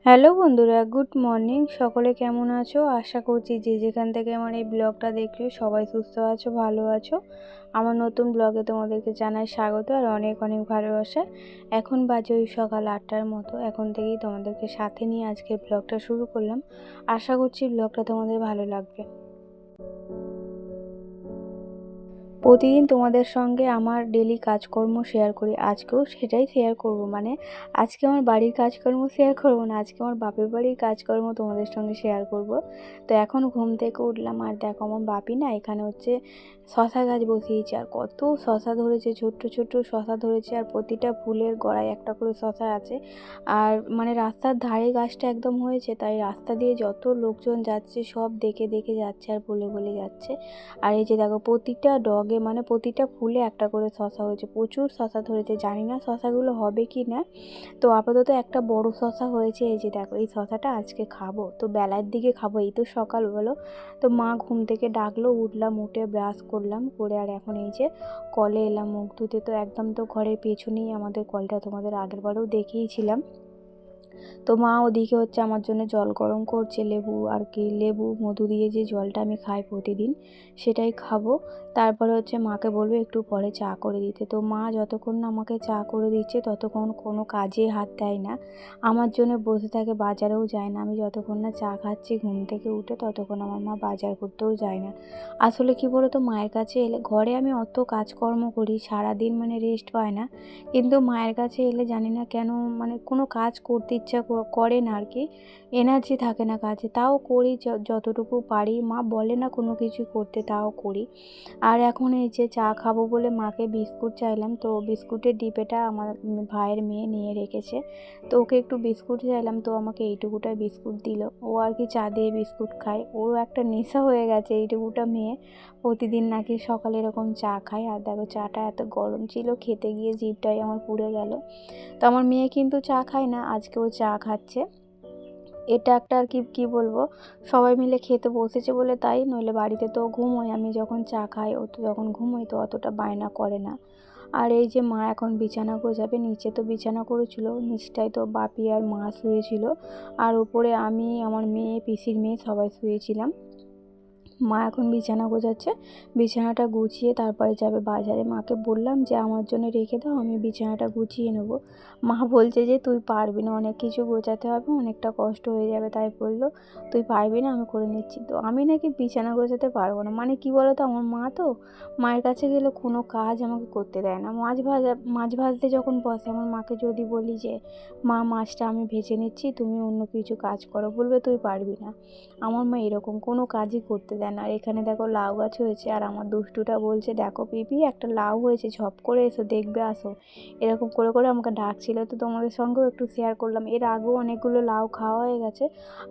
Hello বন্ধুরা, good morning. সকলে কেমন আছো? আশা করছি যে যেখান থেকে আমার এই ব্লগটা দেখছো সবাই সুস্থ আছো, ভালো আছো। আমার নতুন ব্লগে তোমাদেরকে জানাই স্বাগত আর অনেক অনেক ভালোবাসা। এখন বাজে ওই সকাল 8টার মতো। এখন থেকেই তোমাদেরকে সাথে নিয়ে আজকের ব্লগটা শুরু করলাম। আশা করছি ব্লগটা তোমাদের ভালো লাগবে। প্রতিদিন তোমাদের সঙ্গে আমার ডেলি কাজকর্ম শেয়ার করি, আজকেও সেটাই শেয়ার করব। মানে আজকে আমার বাড়ির কাজকর্ম শেয়ার করব না, আজকে আমার বাপের বাড়ির কাজকর্ম তোমাদের সঙ্গে শেয়ার করব। তো এখন ঘুম থেকে উঠলাম আর দেখো আমার বাপি না এখানে হচ্ছে শশা গাছ বসিয়েছে। আর কত শশা ধরেছে, ছোট্ট ছোট্ট শশা ধরেছে, আর প্রতিটা ফুলের গোড়ায় একটা করে শশা আছে। আর মানে রাস্তার ধারে গাছটা একদম হয়েছে, তাই রাস্তা দিয়ে যত লোকজন যাচ্ছে সব দেখে দেখে যাচ্ছে আর বলে বলে যাচ্ছে। আর এই যে দেখো প্রতিটা ডগে মানে প্রতিটা ফুলে একটা করে শশা হয়েছে, প্রচুর শশা ধরেছে। জানি না শশাগুলো হবে কি না। তো আপাতত একটা বড় শশা হয়েছে। এই যে দেখো এই শশাটা আজকে খাবো, তো বেলার দিকে খাবো, এই তো সকাল বলো। তো মা ঘুম থেকে ডাকলো, উঠলাম, উঠে ব্রাশ করলাম, করে আর এখন এই যে কলে এলাম মুখ ধুতে। তো একদম তো ঘরের পেছনেই আমাদের কলটা, তোমাদের আগের বারেও দেখিয়েছিলাম। তো মা ওদিকে হচ্ছে আমার জন্য জল গরম করছে, লেবু আর কি, লেবু মধু দিয়ে যে জলটা আমি খাই প্রতিদিন সেটাই খাবো। তারপরে হচ্ছে মাকে বলবো একটু পরে চা করে দিতে। তো মা যতক্ষণ না আমাকে চা করে দিচ্ছে ততক্ষণ কোনো কাজে হাত দেয় না, আমার জন্য বসে থাকে, বাজারেও যায় না। আমি যতক্ষণ না চা খাচ্ছি ঘুম থেকে উঠে ততক্ষণ আমার মা বাজার করতেও যায় না। আসলে কি বলো তো, মায়ের কাছে এলে ঘরে আমি অত কাজকর্ম করি সারাদিন, মানে রেস্ট পায় না। কিন্তু মায়ের কাছে এলে জানি না কেন মানে কোনো কাজ করতে ইচ্ছা করে না আর কি, এনার্জি থাকে না কাজে। তাও করি যতটুকু পারি, মা বলে না কোনো কিছু করতে, তাও করি। আর এখন এই যে চা খাবো বলে মাকে বিস্কুট চাইলাম, তো বিস্কুটের ডিব্বাটা আমার ভাইয়ের মেয়ে নিয়ে রেখেছে। তো ওকে একটু বিস্কুট চাইলাম, তো আমাকে এইটুকুটা বিস্কুট দিল। ও আর কি চা দিয়ে বিস্কুট খায়, ওরও একটা নেশা হয়ে গেছে এইটুকুটা মেয়ে, প্রতিদিন নাকি সকালে এরকম চা খায়। আর দেখো চাটা এত গরম ছিল, খেতে গিয়ে জিভটাই আমার পুড়ে গেল। তো আমার মেয়ে কিন্তু চা খায় না, আজকেও চা খাচ্ছে। এটা একটা আর কি কি বলবো, সবাই মিলে খেতে বসেছে বলে তাই, নইলে বাড়িতে তো ঘুমোয়, আমি যখন চা খাই ও তো যখন ঘুমোই তো অতটা বায়না করে না। আর এই যে মা এখন বিছানা গোছাবে, নিচে তো বিছানা করেছিল, নিচটায় তো বাপি আর মা শুয়েছিল, আর উপরে আমি, আমার মেয়ে, পিসির মেয়ে সবাই শুয়েছিলাম। মা এখন বিছানা গোছাচ্ছে, বিছানাটা গুছিয়ে তারপরে যাবে বাজারে। মাকে বললাম যে আমার জন্য রেখে দাও, আমি বিছানাটা গুছিয়ে নেবো। মা বলছে যে তুই পারবি না, অনেক কিছু গোছাতে হবে, অনেকটা কষ্ট হয়ে যাবে। তাই বললো তুই পারবি না, আমি করে নিচ্ছি। তো আমি নাকি বিছানা গোছাতে পারবো না, মানে কি বলো তো, আমার মা তো, মায়ের কাছে গেলে কোনো কাজ আমাকে করতে দেয় না। মাছ ভাজতে যখন বসে, আমার মাকে যদি বলি যে মা মাছটা আমি ভেজে নিচ্ছি, তুমি অন্য কিছু কাজ করো, বলবে তুই পারবি না। আমার মা এরকম কোনো কাজই করতে দেয় না। আর এখানে দেখো লাউ গাছ হয়েছে, আর আমার দুষ্টুটা বলছে দেখো পিপি একটা লাউ হয়েছে, ঝপ করে এসো দেখবে, আসো, এরকম করে করে আমাকে ডাকছিল। তো তোমাদের সঙ্গেও একটু শেয়ার করলাম, এর আগেও অনেকগুলো লাউ খাওয়া হয়ে গেছে।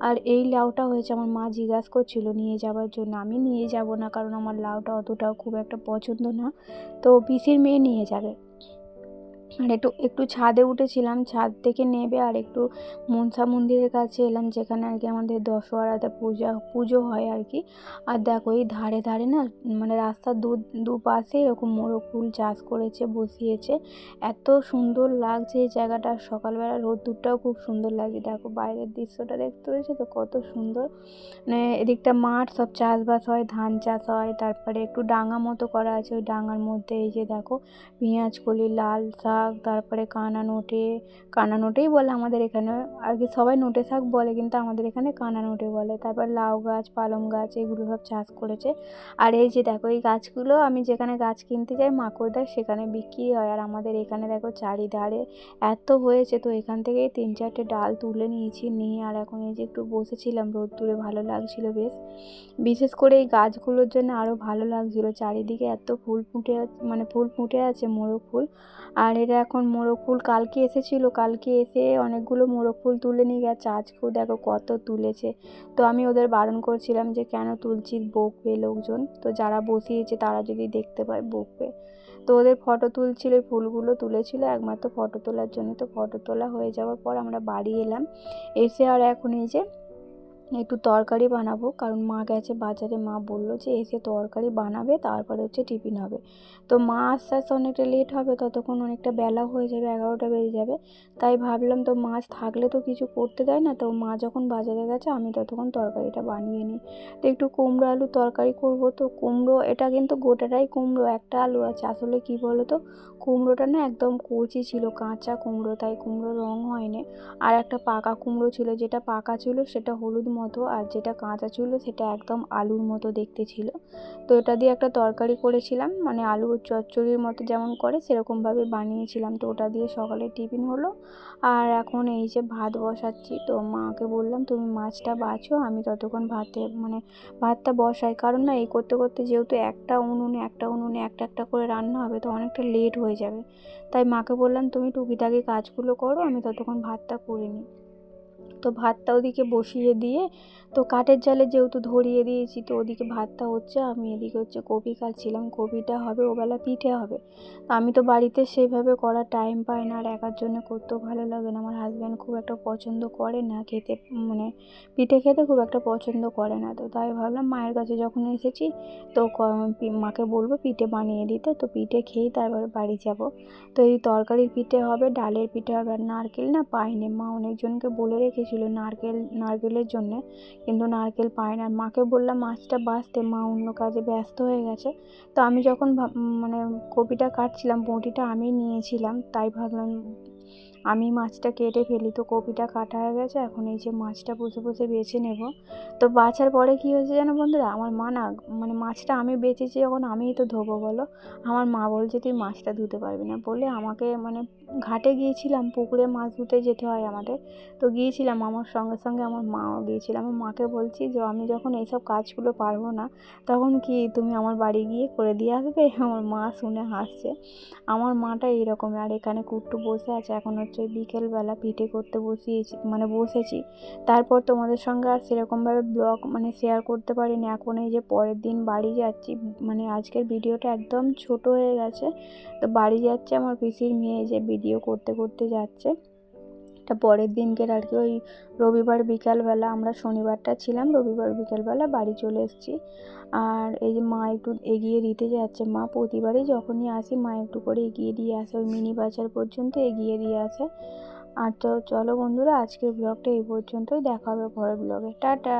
আর এই লাউটা হয়েছে, আমার মা জিজ্ঞাসা করছিল নিয়ে যাওয়ার জন্য, আমি নিয়ে যাব না, কারণ আমার লাউটা অতটাও খুব একটা পছন্দ না। তো পিসির মেয়ে নিয়ে যাবে। আর একটু একটু ছাদে উঠেছিলাম, ছাদ থেকে নেবে, আর একটু মনসা মন্দিরের কাছে এলাম, যেখানে আর কি আমাদের দশহরাতে পুজো হয় আর কি। আর দেখো এই ধারে ধারে না, মানে রাস্তার দুপাশে এরকম মোরগ ফুল চাষ করেছে, বসিয়েছে। এত সুন্দর লাগছে এই জায়গাটা, সকালবেলা রোদ্দুরটাও খুব সুন্দর লাগছে। দেখো বাইরের দৃশ্যটা দেখতে হয়েছে তো কত সুন্দর, মানে এদিকটা মাঠ, সব চাষবাস হয়, ধান চাষ হয়। তারপরে একটু ডাঙা মতো করা আছে, ওই ডাঙার মধ্যে এই যে দেখো পেঁয়াজ কলি, লাল শাক, তারপরে কানা নোটেই বলে আমাদের এখানে আর কি, সবাই নোটে শাক বলে কিন্তু আমাদের এখানে কানা নোটে বলে। তারপর লাউ গাছ, পালং গাছ, এগুলো সব চাষ করেছে। আর এই যে দেখো এই গাছগুলো আমি যেখানে গাছ কিনতে যাই মাকড় দেয়, সেখানে বিক্রি হয়। আর আমাদের এখানে দেখো চারিধারে এত হয়েছে, তো এখান থেকে 3-4টে ডাল তুলে নিয়েছি, নিয়ে আর এখন এই যে একটু বসেছিলাম রোদ্দুরে, ভালো লাগছিল বেশ। বিশেষ করে এই গাছগুলোর জন্য আরও ভালো লাগছিল, চারিদিকে এত ফুল ফুটে মানে ফুল ফুটে আছে, মোরগ ফুল। আর এরা এখন মোরগ ফুল কালকে এসেছিল, কালকে এসে অনেকগুলো মোরগ ফুল তুলে নিয়ে গেছে, আজকেও দেখো কত তুলেছে। তো আমি ওদের বারণ করছিলাম যে কেন তুলছিস, বকবে লোকজন, তো যারা বসিয়েছে তারা যদি দেখতে পায় বকবে। তো ওদের ফটো তুলছিল, ফুলগুলো তুলেছিল একমাত্র ফটো তোলার জন্য। তো ফটো তোলা হয়ে যাওয়ার পর আমরা বাড়ি এলাম, এসে আর এখন এই যে একটু তরকারি বানাবো, কারণ মা গেছে বাজারে। মা বললো যে এসে তরকারি বানাবে, তারপরে হচ্ছে টিফিন হবে। তো মা আস্তে আস্তে অনেকটা লেট হবে, ততক্ষণ অনেকটা বেলা হয়ে যাবে, 11টা বেজে যাবে। তাই ভাবলাম তো মাছ থাকলে তো কিছু করতে দেয় না, তো মা যখন বাজারে গেছে আমি ততক্ষণ তরকারিটা বানিয়ে নিই। তো একটু কুমড়ো আলু তরকারি করব। তো কুমড়ো, এটা কিন্তু গোটাটাই কুমড়ো, একটা আলু আছে। আসলে কি বলো তো, কুমড়োটা না একদম কচি ছিল, কাঁচা কুমড়ো, তাই কুমড়োর রং হয়নি। আর একটা পাকা কুমড়ো ছিল, যেটা পাকা ছিল সেটা হলুদ মতো, আর যেটা কাঁচা ছিল সেটা একদম আলুর মতো দেখতে ছিল। তো এটা দিয়ে একটা তরকারি করেছিলাম, মানে আলুর চচ্চড়ির মতো যেমন করে সেরকমভাবে বানিয়েছিলাম। তো ওটা দিয়ে সকালে টিফিন হলো। আর এখন এই যে ভাত বসাচ্ছি। তো মাকে বললাম তুমি মাছটা বাছো, আমি ততক্ষণ ভাতটা বসাই। কারণ না, এই করতে করতে যেহেতু একটা উনুনে একটা একটা করে রান্না হবে, তো অনেকটা লেট হয়ে যাবে। তাই মাকে বললাম তুমি টুকিটাকি কাজগুলো করো, আমি ততক্ষণ ভাতটা করে নিই। তো ভাতটা ওদিকে বসিয়ে দিয়ে, তো কাঠের জালে যেহেতু ধরিয়ে দিয়েছি, তো ওদিকে ভাতটা হচ্ছে, আমি এদিকে হচ্ছে কপি কাটছিলাম। কপিটা হবে, ওবেলা পিঠে হবে। তো আমি তো বাড়িতে সেইভাবে করার টাইম পাই না, আর একার জন্য করতেও ভালো লাগে না। আমার হাজব্যান্ড খুব একটা পছন্দ করে না খেতে, মানে পিঠে খেতে খুব একটা পছন্দ করে না। তো তাই ভাবলাম মায়ের কাছে যখন এসেছি, তো মাকে বলবো পিঠে বানিয়ে দিতে। তো পিঠে খেয়েই তারপরে বাড়ি যাব। তো এই তরকারির পিঠে হবে, ডালের পিঠে হবে। আর নারকেল না পাইনি, মা অনেকজনকে বলে রেখেছিল নারকেলের জন্যে, কিন্তু নারকেল পায় না। মাকে বললাম মাছটা বাছতে, মা অন্য কাজে ব্যস্ত হয়ে গেছে। তো আমি যখন মানে কপিটা কাটছিলাম, বঁটিটা আমি নিয়েছিলাম, তাই ভাবলাম আমি মাছটা কেটে ফেলি। তো কপিটা কাটা হয়ে গেছে, এখন এই যে মাছটা বসে বসে বেছে নেব। তো বাছার পরে কী হয়েছে জানো বন্ধুরা, আমার মা না, মানে মাছটা আমি বেছেছি যখন, আমিই তো ধোবো বলো, আমার মা বলছে তুই মাছটা ধুতে পারবি না বলে আমাকে, মানে ঘাটে গিয়েছিলাম, পুকুরে মাছ ধুতে যেতে হয় আমাদের। তো গিয়েছিলাম, আমার সঙ্গে সঙ্গে আমার মাও গিয়েছিল। আমার মাকে বলছি যে আমি যখন এইসব কাজগুলো পারবো না, তখন কি তুমি আমার বাড়ি গিয়ে করে দিয়ে আসবে? আমার মা শুনে হাসছে। আমার মাটা এইরকমই। আর এখানে কুট্টু বসে আছে, এখন হচ্ছে বিকেলবেলা পিঠে করতে বসেছি। তারপর তোমাদের সঙ্গে আর সেরকমভাবে ব্লগ শেয়ার করতে পারিনি। এখন এই যে পরের দিন বাড়ি যাচ্ছি, আজকের ভিডিওটা একদম ছোট হয়ে গেছে। তো বাড়ি যাচ্ছে আমার পিসির মেয়ে, যে ভিডিও করতে করতে যাচ্ছে। এটা পরের দিনকের আর কি, ওই রবিবার বিকালবেলা, আমরা শনিবারটা ছিলাম, রবিবার বিকালবেলা বাড়ি চলে এসেছি। আর এই যে মা একটু এগিয়ে দিতে যাচ্ছে। মা প্রতিবারই যখনই আসি মা একটু করে এগিয়ে দিয়ে আসে, ওই মিনি বাজার পর্যন্ত এগিয়ে দিয়ে আসে। আর তো চলো বন্ধুরা, আজকের ব্লগটা এই পর্যন্তই, দেখা হবে পরের ব্লগে। টাটা।